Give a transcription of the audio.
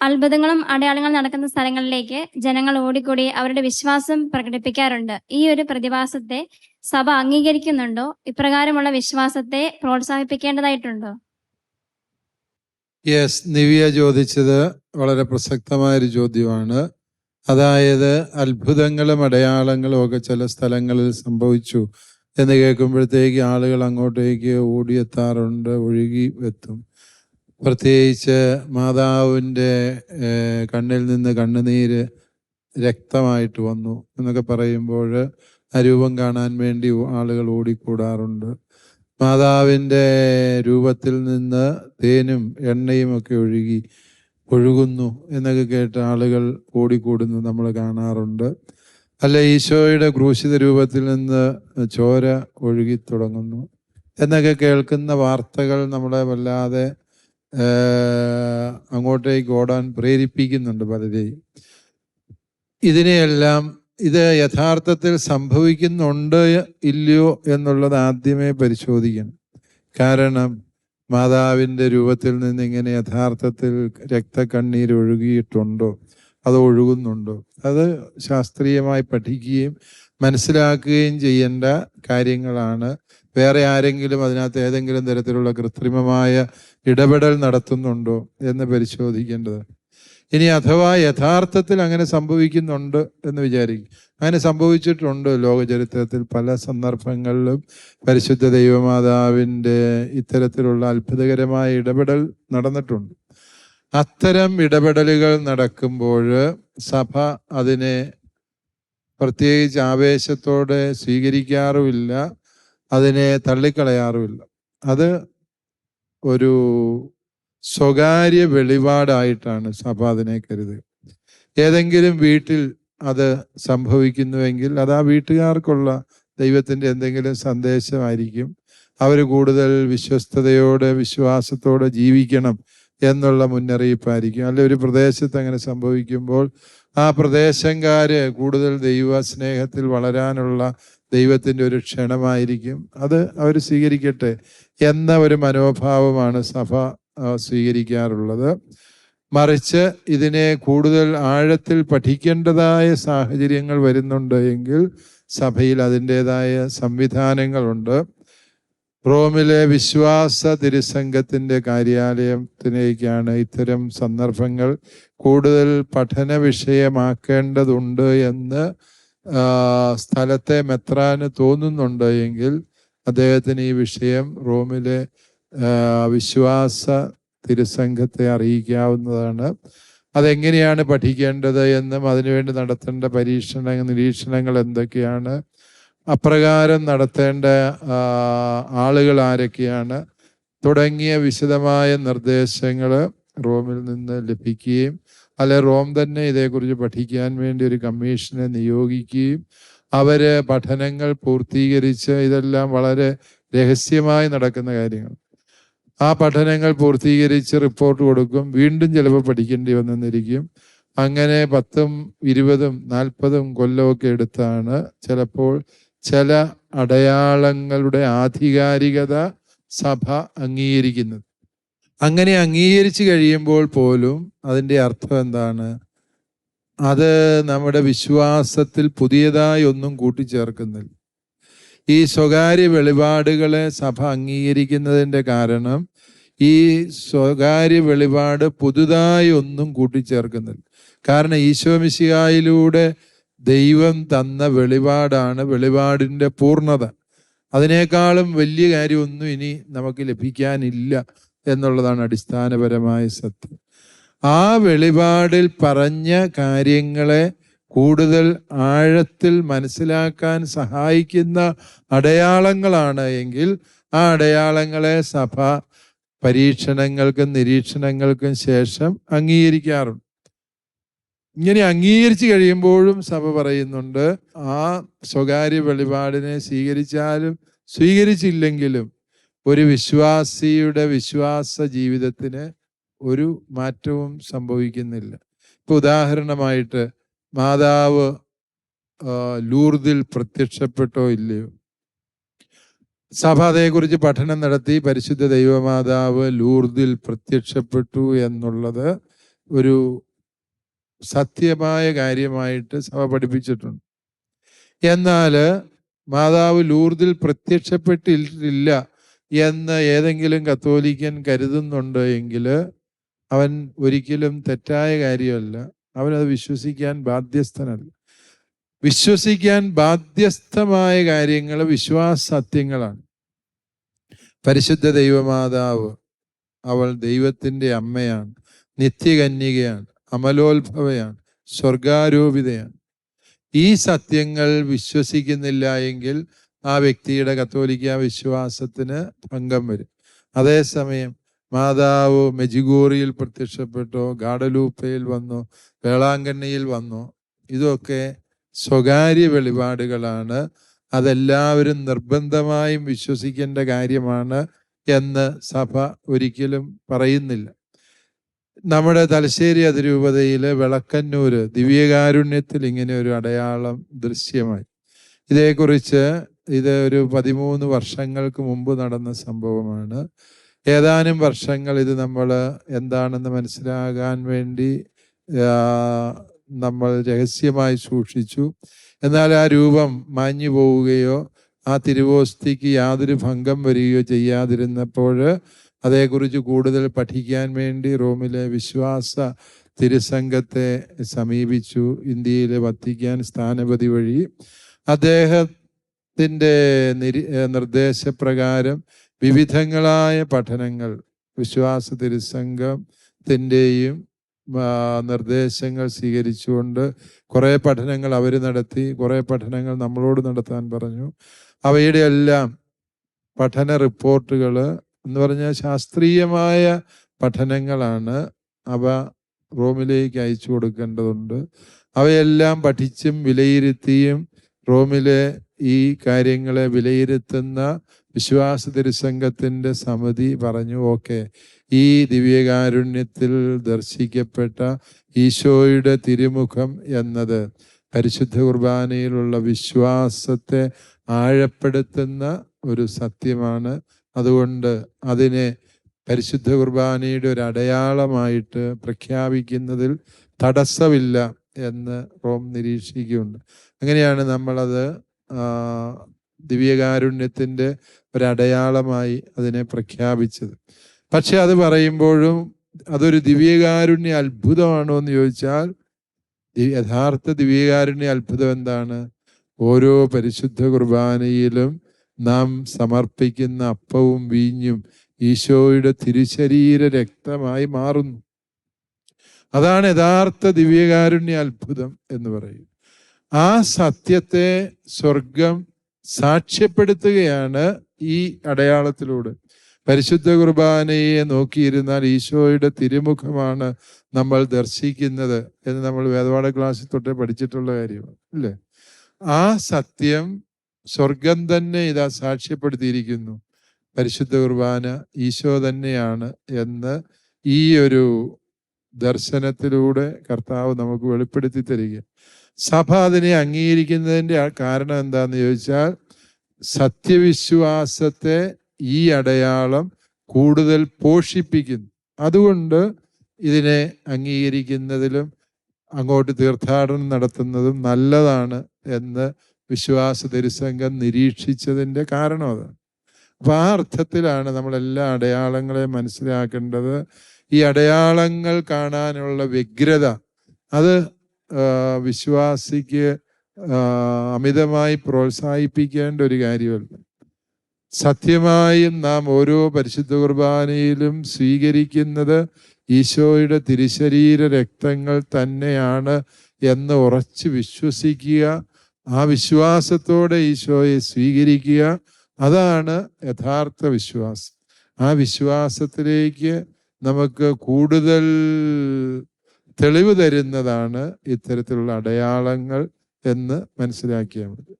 അത്ഭുതങ്ങളും അടയാളങ്ങളും നടക്കുന്ന സ്ഥലങ്ങളിലേക്ക് ജനങ്ങൾ ഓടിക്കൂടി അവരുടെ വിശ്വാസം പ്രകടിപ്പിക്കാറുണ്ട്. ഈ ഒരു പ്രതിഭാസത്തെ സഭ അംഗീകരിക്കുന്നുണ്ടോ? ഇപ്രകാരമുള്ള വിശ്വാസത്തെ പ്രോത്സാഹിപ്പിക്കേണ്ടതായിട്ടുണ്ടോ? നിവിയ ചോദിച്ചത് വളരെ പ്രസക്തമായൊരു ചോദ്യമാണ്. അതായത് അത്ഭുതങ്ങളും അടയാളങ്ങളും ഒക്കെ ചില സ്ഥലങ്ങളിൽ സംഭവിച്ചു എന്ന് കേൾക്കുമ്പോഴത്തേക്ക് ആളുകൾ അങ്ങോട്ടേക്ക് ഓടിയെത്താറുണ്ട്, ഒഴുകി എത്തും. പ്രത്യേകിച്ച് മാതാവിൻ്റെ കണ്ണിൽ നിന്ന് കണ്ണുനീര് രക്തമായിട്ട് വന്നു എന്നൊക്കെ പറയുമ്പോൾ ആ രൂപം കാണാൻ വേണ്ടി ആളുകൾ ഓടിക്കൂടാറുണ്ട്. മാതാവിൻ്റെ രൂപത്തിൽ നിന്ന് തേനും എണ്ണയും ഒക്കെ ഒഴുകുന്നു എന്നൊക്കെ കേട്ട് ആളുകൾ ഓടിക്കൂടുന്നു നമ്മൾ കാണാറുണ്ട്. അല്ല, ഈശോയുടെ ക്രൂശിത രൂപത്തിൽ നിന്ന് ചോര ഒഴുകി തുടങ്ങുന്നു എന്നൊക്കെ കേൾക്കുന്ന വാർത്തകൾ നമ്മളെ വല്ലാതെ അങ്ങോട്ടേക്ക് ഓടാൻ പ്രേരിപ്പിക്കുന്നുണ്ട് പലരെയും. ഇതിനെയെല്ലാം ഇത് യഥാർത്ഥത്തിൽ സംഭവിക്കുന്നുണ്ട് ഇല്ലയോ എന്നുള്ളത് ആദ്യമേ പരിശോധിക്കണം. കാരണം മാതാവിൻ്റെ രൂപത്തിൽ നിന്ന് ഇങ്ങനെ യഥാർത്ഥത്തിൽ രക്തക്കണ്ണീർ ഒഴുകിയിട്ടുണ്ടോ, അത് ഒഴുകുന്നുണ്ടോ, അത് ശാസ്ത്രീയമായി പഠിക്കുകയും മനസ്സിലാക്കുകയും ചെയ്യേണ്ട കാര്യങ്ങളാണ്. വേറെ ആരെങ്കിലും അതിനകത്ത് ഏതെങ്കിലും തരത്തിലുള്ള കൃത്രിമമായ ഇടപെടൽ നടത്തുന്നുണ്ടോ എന്ന് പരിശോധിക്കേണ്ടത്. ഇനി അഥവാ യഥാർത്ഥത്തിൽ അങ്ങനെ സംഭവിക്കുന്നുണ്ട് എന്ന് വിചാരിക്കും. അങ്ങനെ സംഭവിച്ചിട്ടുണ്ട്. ലോകചരിത്രത്തിൽ പല സന്ദർഭങ്ങളിലും പരിശുദ്ധ ദൈവമാതാവിൻ്റെ ഇത്തരത്തിലുള്ള അത്ഭുതകരമായ ഇടപെടൽ നടന്നിട്ടുണ്ട്. അത്തരം ഇടപെടലുകൾ നടക്കുമ്പോൾ സഭ അതിനെ പ്രത്യേകിച്ച് ആവേശത്തോടെ സ്വീകരിക്കാറുമില്ല, അതിനെ തള്ളിക്കളയാറുമില്ല. അത് ഒരു സ്വകാര്യ വെളിപാടായിട്ടാണ് സഭ അതിനെ കരുതുക. ഏതെങ്കിലും വീട്ടിൽ അത് സംഭവിക്കുന്നുവെങ്കിൽ അത് ആ വീട്ടുകാർക്കുള്ള ദൈവത്തിൻ്റെ എന്തെങ്കിലും സന്ദേശമായിരിക്കും. അവർ കൂടുതൽ വിശ്വസ്തയോടെ വിശ്വാസത്തോടെ ജീവിക്കണം എന്നുള്ള മുന്നറിയിപ്പായിരിക്കും. അല്ലെ, ഒരു പ്രദേശത്ത് അങ്ങനെ സംഭവിക്കുമ്പോൾ ആ പ്രദേശംകാര് കൂടുതൽ ദൈവ സ്നേഹത്തിൽ വളരാനുള്ള ദൈവത്തിൻ്റെ ഒരു ക്ഷണമായിരിക്കും. അത് അവർ സ്വീകരിക്കട്ടെ എന്ന ഒരു മനോഭാവമാണ് സഭ സ്വീകരിക്കാറുള്ളത്. മറിച്ച് ഇതിനെ കൂടുതൽ ആഴത്തിൽ പഠിക്കേണ്ടതായ സാഹചര്യങ്ങൾ വരുന്നുണ്ട് എങ്കിൽ സഭയിൽ അതിൻ്റെതായ സംവിധാനങ്ങളുണ്ട്. റോമിലെ വിശ്വാസ തിരുസംഘത്തിൻ്റെ കാര്യാലയത്തിലേക്കാണ് ഇത്തരം സന്ദർഭങ്ങൾ കൂടുതൽ പഠന വിഷയമാക്കേണ്ടതുണ്ട് എന്ന് സ്ഥലത്തെ മെത്രാന് തോന്നുന്നുണ്ട് എങ്കിൽ അദ്ദേഹത്തിന് ഈ വിഷയം റോമിലെ വിശ്വാസ തിരുസംഘത്തെ അറിയിക്കാവുന്നതാണ്. അതെങ്ങനെയാണ് പഠിക്കേണ്ടത് എന്നും അതിനുവേണ്ടി നടത്തേണ്ട നിരീക്ഷണങ്ങൾ എന്തൊക്കെയാണ്, അപ്രകാരം നടത്തേണ്ട ആളുകൾ ആരൊക്കെയാണ് തുടങ്ങിയ വിശദമായ നിർദ്ദേശങ്ങൾ റോമിൽ നിന്ന് ലഭിക്കുകയും റോം തന്നെ ഇതേക്കുറിച്ച് പഠിക്കാൻ വേണ്ടി ഒരു കമ്മീഷനെ നിയോഗിക്കുകയും അവര് പഠനങ്ങൾ പൂർത്തീകരിച്ച്, ഇതെല്ലാം വളരെ രഹസ്യമായി നടക്കുന്ന കാര്യങ്ങൾ, ആ പഠനങ്ങൾ പൂർത്തീകരിച്ച് റിപ്പോർട്ട് കൊടുക്കും. വീണ്ടും ചിലപ്പോൾ പഠിക്കേണ്ടി വന്നിരിക്കും. അങ്ങനെ 10, 20, 40 കൊല്ലമൊക്കെ എടുത്താണ് ചിലപ്പോൾ ചില അടയാളങ്ങളുടെ ആധികാരികത സഭ അംഗീകരിക്കുന്നത്. അങ്ങനെ അംഗീകരിച്ചു കഴിയുമ്പോൾ പോലും അതിൻ്റെ അർത്ഥം എന്താണ്? അത് നമ്മുടെ വിശ്വാസത്തിൽ പുതിയതായി ഒന്നും കൂട്ടിച്ചേർക്കുന്നില്ല. ഈ സ്വകാര്യ വെളിപാടുകളെ സഭ അംഗീകരിക്കുന്നതിൻ്റെ കാരണം ഈ സ്വകാര്യ വെളിപാട് പുതുതായി ഒന്നും കൂട്ടിച്ചേർക്കുന്നില്ല. കാരണം ഈശോ മിശിഹായിലൂടെ ദൈവം തന്ന വെളിപാടാണ് വെളിപാടിൻ്റെ പൂർണ്ണത. അതിനേക്കാളും വലിയ കാര്യമൊന്നും ഇനി നമുക്ക് ലഭിക്കാനില്ല എന്നുള്ളതാണ് അടിസ്ഥാനപരമായ സത്യം. ആ വെളിപാടിൽ പറഞ്ഞ കാര്യങ്ങളെ കൂടുതൽ ആഴത്തിൽ മനസ്സിലാക്കാൻ സഹായിക്കുന്ന അടയാളങ്ങളാണ് എങ്കിൽ ആ അടയാളങ്ങളെ സഭ പരീക്ഷണങ്ങൾക്കും നിരീക്ഷണങ്ങൾക്കും ശേഷം അംഗീകരിക്കാറുണ്ട്. ഇങ്ങനെ അംഗീകരിച്ചു കഴിയുമ്പോഴും സഭ പറയുന്നുണ്ട്, ആ സ്വകാര്യ വെളിപാടിനെ സ്വീകരിച്ചാലും സ്വീകരിച്ചില്ലെങ്കിലും ഒരു വിശ്വാസിയുടെ വിശ്വാസ ജീവിതത്തിന് ഒരു മാറ്റവും സംഭവിക്കുന്നില്ല. ഇപ്പൊ ഉദാഹരണമായിട്ട് മാതാവ് ലൂർദിൽ പ്രത്യക്ഷപ്പെട്ടോ ഇല്ലയോ? സഭ അതേക്കുറിച്ച് പഠനം നടത്തി പരിശുദ്ധ ദൈവമാതാവ് ലൂർദിൽ പ്രത്യക്ഷപ്പെട്ടു എന്നുള്ളത് ഒരു സത്യമായ കാര്യമായിട്ട് സഭ പഠിപ്പിച്ചിട്ടുണ്ട്. എന്നാൽ മാതാവ് ലൂർദിൽ പ്രത്യക്ഷപ്പെട്ടില്ല എന്ന് ഏതെങ്കിലും കത്തോലിക്കൻ കരുതുന്നുണ്ട് എങ്കിൽ അവൻ ഒരിക്കലും തെറ്റായ കാര്യമല്ല, അവനത് വിശ്വസിക്കാൻ ബാധ്യസ്ഥനല്ല. വിശ്വസിക്കാൻ ബാധ്യസ്ഥമായ കാര്യങ്ങൾ വിശ്വാസ സത്യങ്ങളാണ്. പരിശുദ്ധ ദൈവമാതാവ്, അവൾ ദൈവത്തിൻ്റെ അമ്മയാണ്, നിത്യകന്യകയാണ്, അമലോത്ഭവയാണ്, സ്വർഗാരോപിതയാണ്. ഈ സത്യങ്ങൾ വിശ്വസിക്കുന്നില്ല എങ്കിൽ ആ വ്യക്തിയുടെ കത്തോലിക്ക വിശ്വാസത്തിന് ഭംഗം വരും. അതേസമയം മാതാവ് മെജിഗോറിയിൽ പ്രത്യക്ഷപ്പെട്ടോ, ഗാഡലൂപ്പയിൽ വന്നോ, വേളാങ്കണ്ണിയിൽ വന്നോ, ഇതൊക്കെ സ്വകാര്യ വെളിപാടുകളാണ്. അതെല്ലാവരും നിർബന്ധമായും വിശ്വസിക്കേണ്ട കാര്യമാണ് എന്ന് സഭ ഒരിക്കലും പറയുന്നില്ല. നമ്മുടെ തലശ്ശേരി അതിരൂപതയിൽ വിളക്കന്നൂർ ദിവ്യകാരുണ്യത്തിൽ ഇങ്ങനെ ഒരു അടയാളം ദൃശ്യമായി. ഇതേക്കുറിച്ച് ഇത് ഒരു 13 വർഷങ്ങൾക്ക് മുമ്പ് നടന്ന സംഭവമാണ്. ഏതാനും വർഷങ്ങൾ ഇത് നമ്മൾ എന്താണെന്ന് മനസ്സിലാകാൻ വേണ്ടി നമ്മൾ രഹസ്യമായി സൂക്ഷിച്ചു. എന്നാൽ ആ രൂപം മാഞ്ഞു പോവുകയോ ആ തിരുവോസ്തിക്ക് യാതൊരു ഭംഗം വരികയോ ചെയ്യാതിരുന്നപ്പോൾ അതേക്കുറിച്ച് കൂടുതൽ പഠിക്കാൻ വേണ്ടി റോമിലെ വിശ്വാസ തിരുസംഘത്തെ സമീപിച്ചു. ഇന്ത്യയിലെ വത്തിക്കാൻ സ്ഥാനപതി വഴി അദ്ദേഹത്തിൻ്റെ നിർദ്ദേശപ്രകാരം വിവിധങ്ങളായ പഠനങ്ങൾ വിശ്വാസ തിരുസംഘത്തിൻ്റെയും നിർദ്ദേശങ്ങൾ സ്വീകരിച്ചുകൊണ്ട് കുറേ പഠനങ്ങൾ അവർ നടത്തി, കുറേ പഠനങ്ങൾ നമ്മളോട് നടത്താൻ പറഞ്ഞു. അവയുടെ എല്ലാം പഠന റിപ്പോർട്ടുകൾ എന്ന് പറഞ്ഞാൽ ശാസ്ത്രീയമായ പഠനങ്ങളാണ്. അവ റോമിലേക്ക് അയച്ചു കൊടുക്കേണ്ടതുണ്ട്. അവയെല്ലാം പഠിച്ചും വിലയിരുത്തിയും റോമിലെ ഈ കാര്യങ്ങളെ വിലയിരുത്തുന്ന വിശ്വാസ തിരുസംഘത്തിൻ്റെ സമിതി പറഞ്ഞു, ഓക്കെ, ഈ ദിവ്യകാരുണ്യത്തിൽ ദർശിക്കപ്പെട്ട ഈശോയുടെ തിരുമുഖം എന്നത് പരിശുദ്ധ കുർബാനയിലുള്ള വിശ്വാസത്തെ ആഴപ്പെടുത്തുന്ന ഒരു സത്യമാണ്. അതുകൊണ്ട് അതിനെ പരിശുദ്ധ കുർബാനയുടെ ഒരു അടയാളമായിട്ട് പ്രഖ്യാപിക്കുന്നതിൽ തടസ്സമില്ല എന്ന് റോം നിരീക്ഷിക്കുന്നുണ്ട്. അങ്ങനെയാണ് നമ്മളത് ദിവ്യകാരുണ്യത്തിൻ്റെ ഒരടയാളമായി അതിനെ പ്രഖ്യാപിച്ചത്. പക്ഷെ അത് പറയുമ്പോഴും അതൊരു ദിവ്യകാരുണ്യ അത്ഭുതമാണോ എന്ന് ചോദിച്ചാൽ യഥാർത്ഥ ദിവ്യകാരുണ്യ അത്ഭുതം എന്താണ്? ഓരോ പരിശുദ്ധ കുർബാനയിലും നാം സമർപ്പിക്കുന്ന അപ്പവും വീഞ്ഞും ഈശോയുടെ തിരുശരീര രക്തമായി മാറുന്നു. അതാണ് യഥാർത്ഥ ദിവ്യകാരുണ്യ അത്ഭുതം എന്ന് പറയും. ആ സത്യത്തെ സ്വർഗം സാക്ഷ്യപ്പെടുത്തുകയാണ് ഈ അടയാളത്തിലൂടെ. പരിശുദ്ധ കുർബാനയെ നോക്കിയിരുന്നാൽ ഈശോയുടെ തിരുമുഖമാണ് നമ്മൾ ദർശിക്കുന്നത് എന്ന് നമ്മൾ വേദപാഠ ക്ലാസ്സിൽ തൊട്ടേ പഠിച്ചിട്ടുള്ള കാര്യമാണ്, അല്ലേ? ആ സത്യം സ്വർഗം തന്നെ ഇതാ സാക്ഷ്യപ്പെടുത്തിയിരിക്കുന്നു. പരിശുദ്ധ കുർബാന ഈശോ തന്നെയാണ് എന്ന് ഈ ഒരു ദർശനത്തിലൂടെ കർത്താവ് നമുക്ക് വെളിപ്പെടുത്തി തരിക. സഭ അതിനെ അംഗീകരിക്കുന്നതിൻ്റെ കാരണം എന്താന്ന് ചോദിച്ചാൽ സത്യവിശ്വാസത്തെ ഈ അടയാളം കൂടുതൽ പോഷിപ്പിക്കുന്നു. അതുകൊണ്ട് ഇതിനെ അംഗീകരിക്കുന്നതിലും അങ്ങോട്ട് തീർത്ഥാടനം നടത്തുന്നതും നല്ലതാണ് എന്ന് വിശ്വാസ തിരുസംഘം നിരീക്ഷിച്ചതിൻ്റെ കാരണം അതാണ്. അപ്പം ആ അർത്ഥത്തിലാണ് നമ്മളെല്ലാ അടയാളങ്ങളെയും മനസ്സിലാക്കേണ്ടത്. ഈ അടയാളങ്ങൾ കാണാനുള്ള വ്യഗ്രത അത് വിശ്വാസിക്ക് അമിതമായി പ്രോത്സാഹിപ്പിക്കേണ്ട ഒരു കാര്യമല്ല. സത്യമായും നാം ഓരോ പരിശുദ്ധ കുർബാനയിലും സ്വീകരിക്കുന്നത് ഈശോയുടെ തിരുശരീര രക്തങ്ങൾ തന്നെയാണ് എന്ന് ഉറച്ചു വിശ്വസിക്കുക. ആ വിശ്വാസത്തോടെ ഈശോയെ സ്വീകരിക്കുക. അതാണ് യഥാർത്ഥ വിശ്വാസം. ആ വിശ്വാസത്തിലേക്ക് നമുക്ക് കൂടുതൽ തെളിവ് തരുന്നതാണ് ഇത്തരത്തിലുള്ള അടയാളങ്ങൾ എന്ന് മനസ്സിലാക്കിയാൽ മതി.